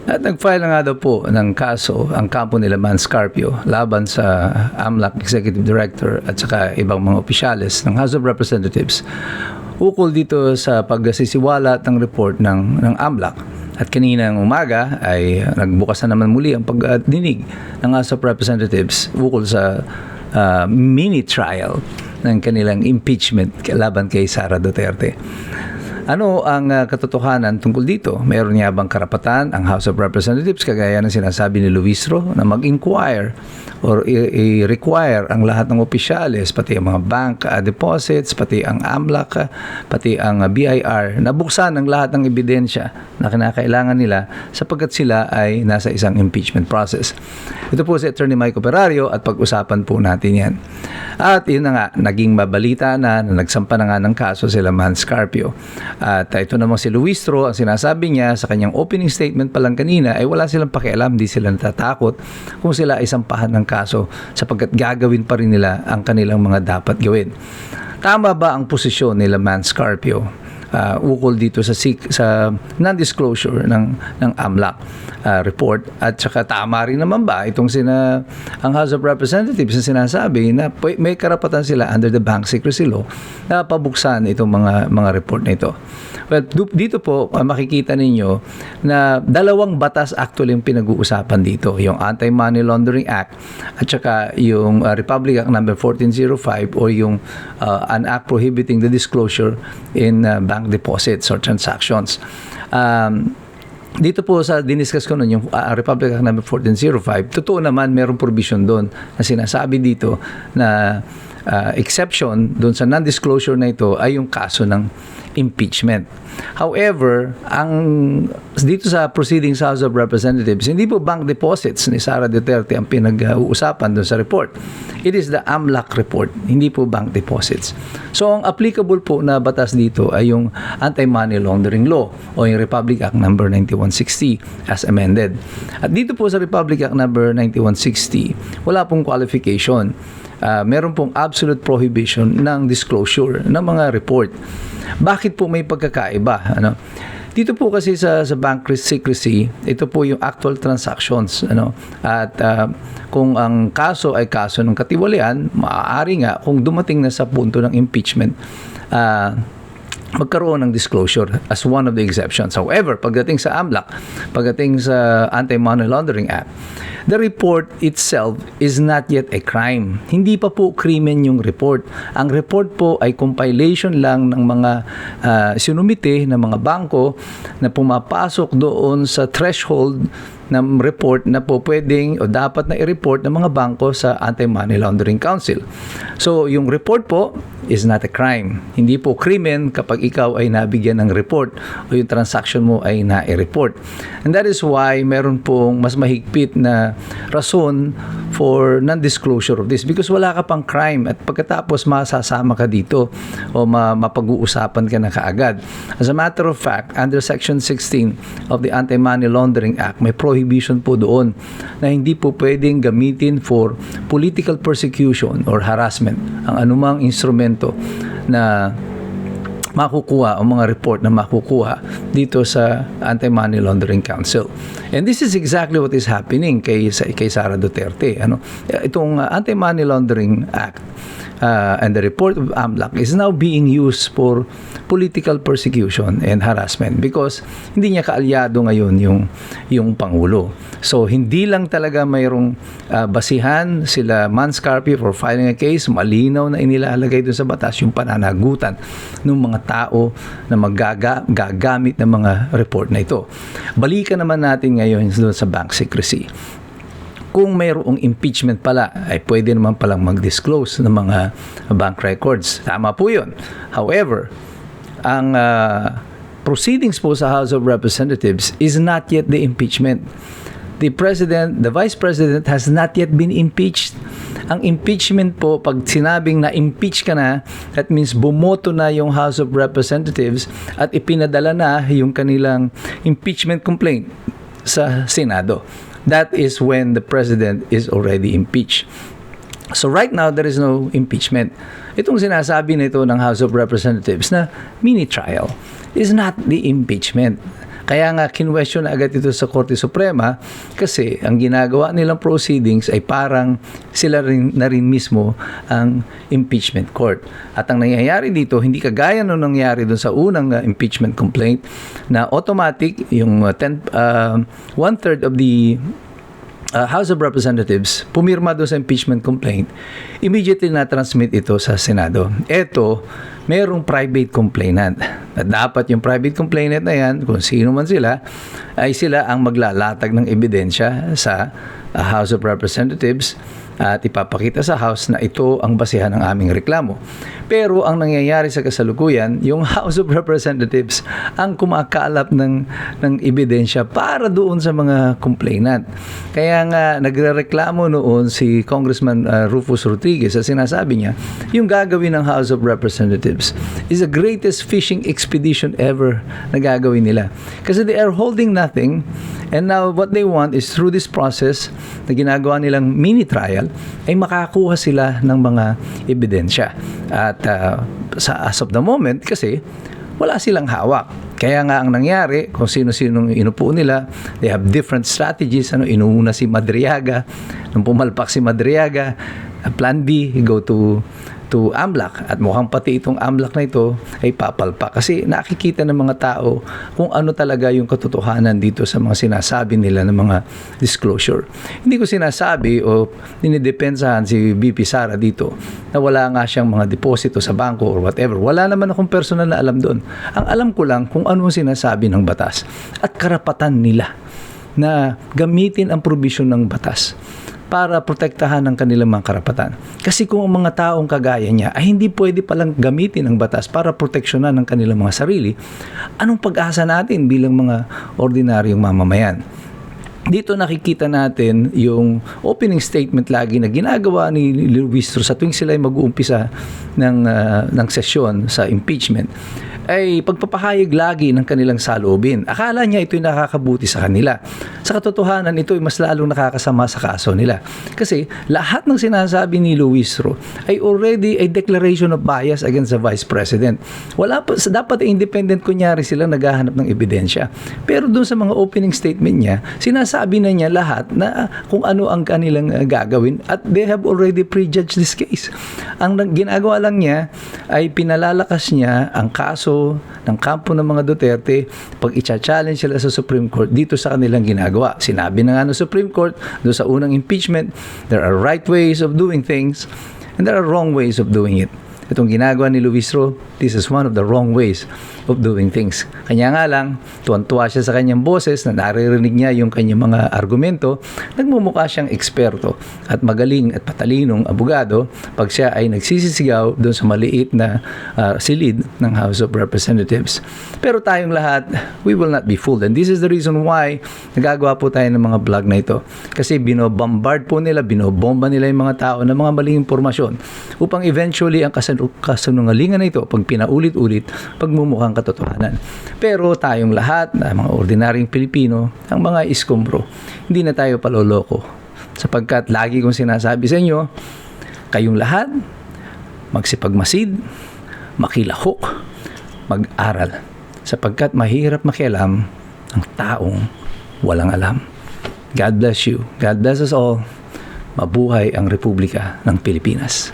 At nag-file na nga daw po ng kaso ang kampo nila Manscarpio laban sa AMLAC Executive Director at saka ibang mga opisyales ng House of Representatives ukol dito sa pagsisiwalat ng report ng AMLAC. At kaninang umaga ay nagbukas na naman muli ang pagdinig ng House of Representatives ukol sa mini trial ng kanilang impeachment laban kay Sara Duterte. Ano ang katotohanan tungkol dito? Meron niya bang karapatan ang House of Representatives kagaya ng sinasabi ni Luistro na mag-inquire or i-require ang lahat ng opisyales, pati ang mga bank deposits, pati ang AMLAC, pati ang BIR, na buksan ang lahat ng ebidensya na kinakailangan nila sapagkat sila ay nasa isang impeachment process? Ito po si Attorney Mike Operario at pag-usapan po natin yan. At yun na nga, naging mabalita na nagsampa na nga ng kaso sila Manscarpio. At ito naman si Luistro, ang sinasabi niya sa kanyang opening statement pa lang kanina ay wala silang pakialam, di sila natatakot kung sila ay sampahan ng kaso sapagkat gagawin pa rin nila ang kanilang mga dapat gawin. Tama ba ang posisyon nila Manscarpio ukol dito sa non-disclosure ng AMLAC report, at saka tama rin naman ba itong ang House of Representatives na sinasabi na may karapatan sila under the Bank Secrecy Law na pabuksan itong mga report na ito? Well, dito po makikita ninyo na dalawang batas actually yung pinag-uusapan dito, yung Anti-Money Laundering Act at saka yung Republic Act number 1405 or yung an act prohibiting the disclosure in bank deposits or transactions. Dito po sa diniscuss ko nun, yung Republic Act number 1405, totoo naman mayroong provision doon na sinasabi dito na exception doon sa non-disclosure na ito ay yung kaso ng impeachment. However, dito sa proceedings sa House of Representatives, hindi po bank deposits ni Sara Duterte ang pinag-uusapan doon sa report. It is the AMLAC report, hindi po bank deposits. So, ang applicable po na batas dito ay yung Anti-Money Laundering Law o yung Republic Act number 9160 as amended. At dito po sa Republic Act number 9160, wala pong qualification. Meron pong absolute prohibition ng disclosure ng mga report. Bakit po may pagkakaiba? Dito po kasi sa bank secrecy, ito po yung actual transactions. At kung ang kaso ay kaso ng katiwalian, maaari nga kung dumating na sa punto ng impeachment, magkaroon ng disclosure as one of the exceptions. However, pagdating sa AMLAC, pagdating sa Anti-Money Laundering Act, the report itself is not yet a crime. Hindi pa po krimen yung report. Ang report po ay compilation lang ng mga sinumite ng mga bangko na pumapasok doon sa threshold ng report na po pwedeng o dapat na i-report ng mga bangko sa Anti-Money Laundering Council. So, yung report po is not a crime. Hindi po krimen kapag ikaw ay nabigyan ng report o yung transaction mo ay na-report. And that is why meron pong mas mahigpit na rason for non-disclosure of this because wala ka pang crime at pagkatapos masasama ka dito o mapag-uusapan ka na kaagad. As a matter of fact, under Section 16 of the Anti-Money Laundering Act, may prohibition po doon na hindi po pwedeng gamitin for political persecution or harassment ang anumang instrumento na makukuha o mga report na makukuha dito sa Anti-Money Laundering Council. And this is exactly what is happening kay Sara Duterte. Itong Anti-Money Laundering Act and the report of AMLAC is now being used for political persecution and harassment because hindi niya kaalyado ngayon yung Pangulo. So, hindi lang talaga mayroong basihan sila Manscarpio for filing a case, malinaw na inilalagay doon sa batas yung pananagutan ng mga tao na gagamit ng mga report na ito. Balikan naman natin ngayon doon sa bank secrecy. Kung mayroong impeachment pala, ay pwede naman palang mag-disclose ng mga bank records. Tama po yun. However, ang proceedings po sa House of Representatives is not yet the impeachment. The Vice President has not yet been impeached. Ang impeachment po, pag sinabing na-impeach ka na, that means bumoto na yung House of Representatives at ipinadala na yung kanilang impeachment complaint sa Senado. That is when the President is already impeached. So right now, there is no impeachment. Itong sinasabi nito ng House of Representatives na mini trial is not the impeachment. Kaya nga kinwestiyon na agad ito sa Korte Suprema kasi ang ginagawa nilang proceedings ay parang sila na rin mismo ang impeachment court. At ang nangyayari dito, hindi kagaya nung nangyari dun sa unang impeachment complaint na automatic yung one-third of the House of Representatives pumirma doon sa impeachment complaint, immediately na-transmit ito sa Senado. Ito, merong private complainant. At dapat yung private complainant na yan, kung sino man sila, ay sila ang maglalatag ng ebidensya sa House of Representatives at ipapakita sa House na ito ang basehan ng aming reklamo. Pero ang nangyayari sa kasalukuyan, yung House of Representatives ang kumakalap ng ebidensya para doon sa mga complainant. Kaya nga nagrereklamo noon si Congressman Rufus Rodriguez at sinasabi niya, yung gagawin ng House of Representatives is the greatest fishing expedition ever na gagawin nila. Kasi they are holding nothing, and now what they want is through this process na ginagawa nilang mini trial ay makakuha sila ng mga ebidensya. At as of the moment, kasi wala silang hawak. Kaya nga ang nangyari, kung sino-sino inupo nila, they have different strategies. Inuuna si Madriaga, nung pumalpak si Madriaga, plan B, go to AMLAC. At mukhang pati itong AMLAC na ito ay papalpak. Kasi nakikita ng mga tao kung ano talaga yung katotohanan dito sa mga sinasabi nila ng mga disclosure. Hindi ko sinasabi o dinidepensahan si BP Sara dito na wala nga siyang mga deposito sa bangko or whatever. Wala naman akong personal na alam doon. Ang alam ko lang kung ano sinasabi ng batas at karapatan nila na gamitin ang provision ng batas para protektahan ang kanilang mga karapatan. Kasi kung ang mga taong kagaya niya ay hindi pwede palang gamitin ang batas para proteksyonan ang kanilang mga sarili, anong pag-asa natin bilang mga ordinaryong mamamayan? Dito nakikita natin yung opening statement lagi na ginagawa ni Luis sa tuwing sila ay mag-uumpisa ng sesyon sa impeachment, ay pagpapahayag lagi ng kanilang saloobin. Akala niya ito'y nakakabuti sa kanila. Sa katotohanan, ito'y mas lalong nakakasama sa kaso nila. Kasi lahat ng sinasabi ni Luis Ro ay already a declaration of bias against the Vice President. Dapat independent kunyari silang naghahanap ng ebidensya. Pero doon sa mga opening statement niya, sinasabi na niya lahat na kung ano ang kanilang gagawin at they have already prejudged this case. Ang ginagawa lang niya ay pinalalakas niya ang kaso ng kampo ng mga Duterte pag i-challenge sila sa Supreme Court dito sa kanilang ginagawa. Sinabi na nga ng Supreme Court doon sa unang impeachment, there are right ways of doing things and there are wrong ways of doing it. Itong ginagawa ni Luis Ro, this is one of the wrong ways of doing things. Kanya nga lang, tuwan-tuwa siya sa kanyang boses na naririnig niya yung kanyang mga argumento, nagmumukha siyang eksperto at magaling at patalinong abogado pag siya ay nagsisisigaw doon sa maliit na silid ng House of Representatives. Pero tayong lahat, we will not be fooled. And this is the reason why nagagawa po tayo ng mga vlog na ito. Kasi binobombard po nila, binobomba nila yung mga tao ng mga maling impormasyon upang eventually ang kasunungalingan na ito pag pinaulit-ulit pagmumukhang katotohanan. Pero tayong lahat na mga ordinaryong Pilipino, ang mga iskombro, hindi na tayo paloloko sapagkat lagi kong sinasabi sa inyo, kayong lahat magsipagmasid, makilahok, mag-aral sapagkat mahirap makialam ang taong walang alam. God bless you. God bless us all. Mabuhay ang Republika ng Pilipinas.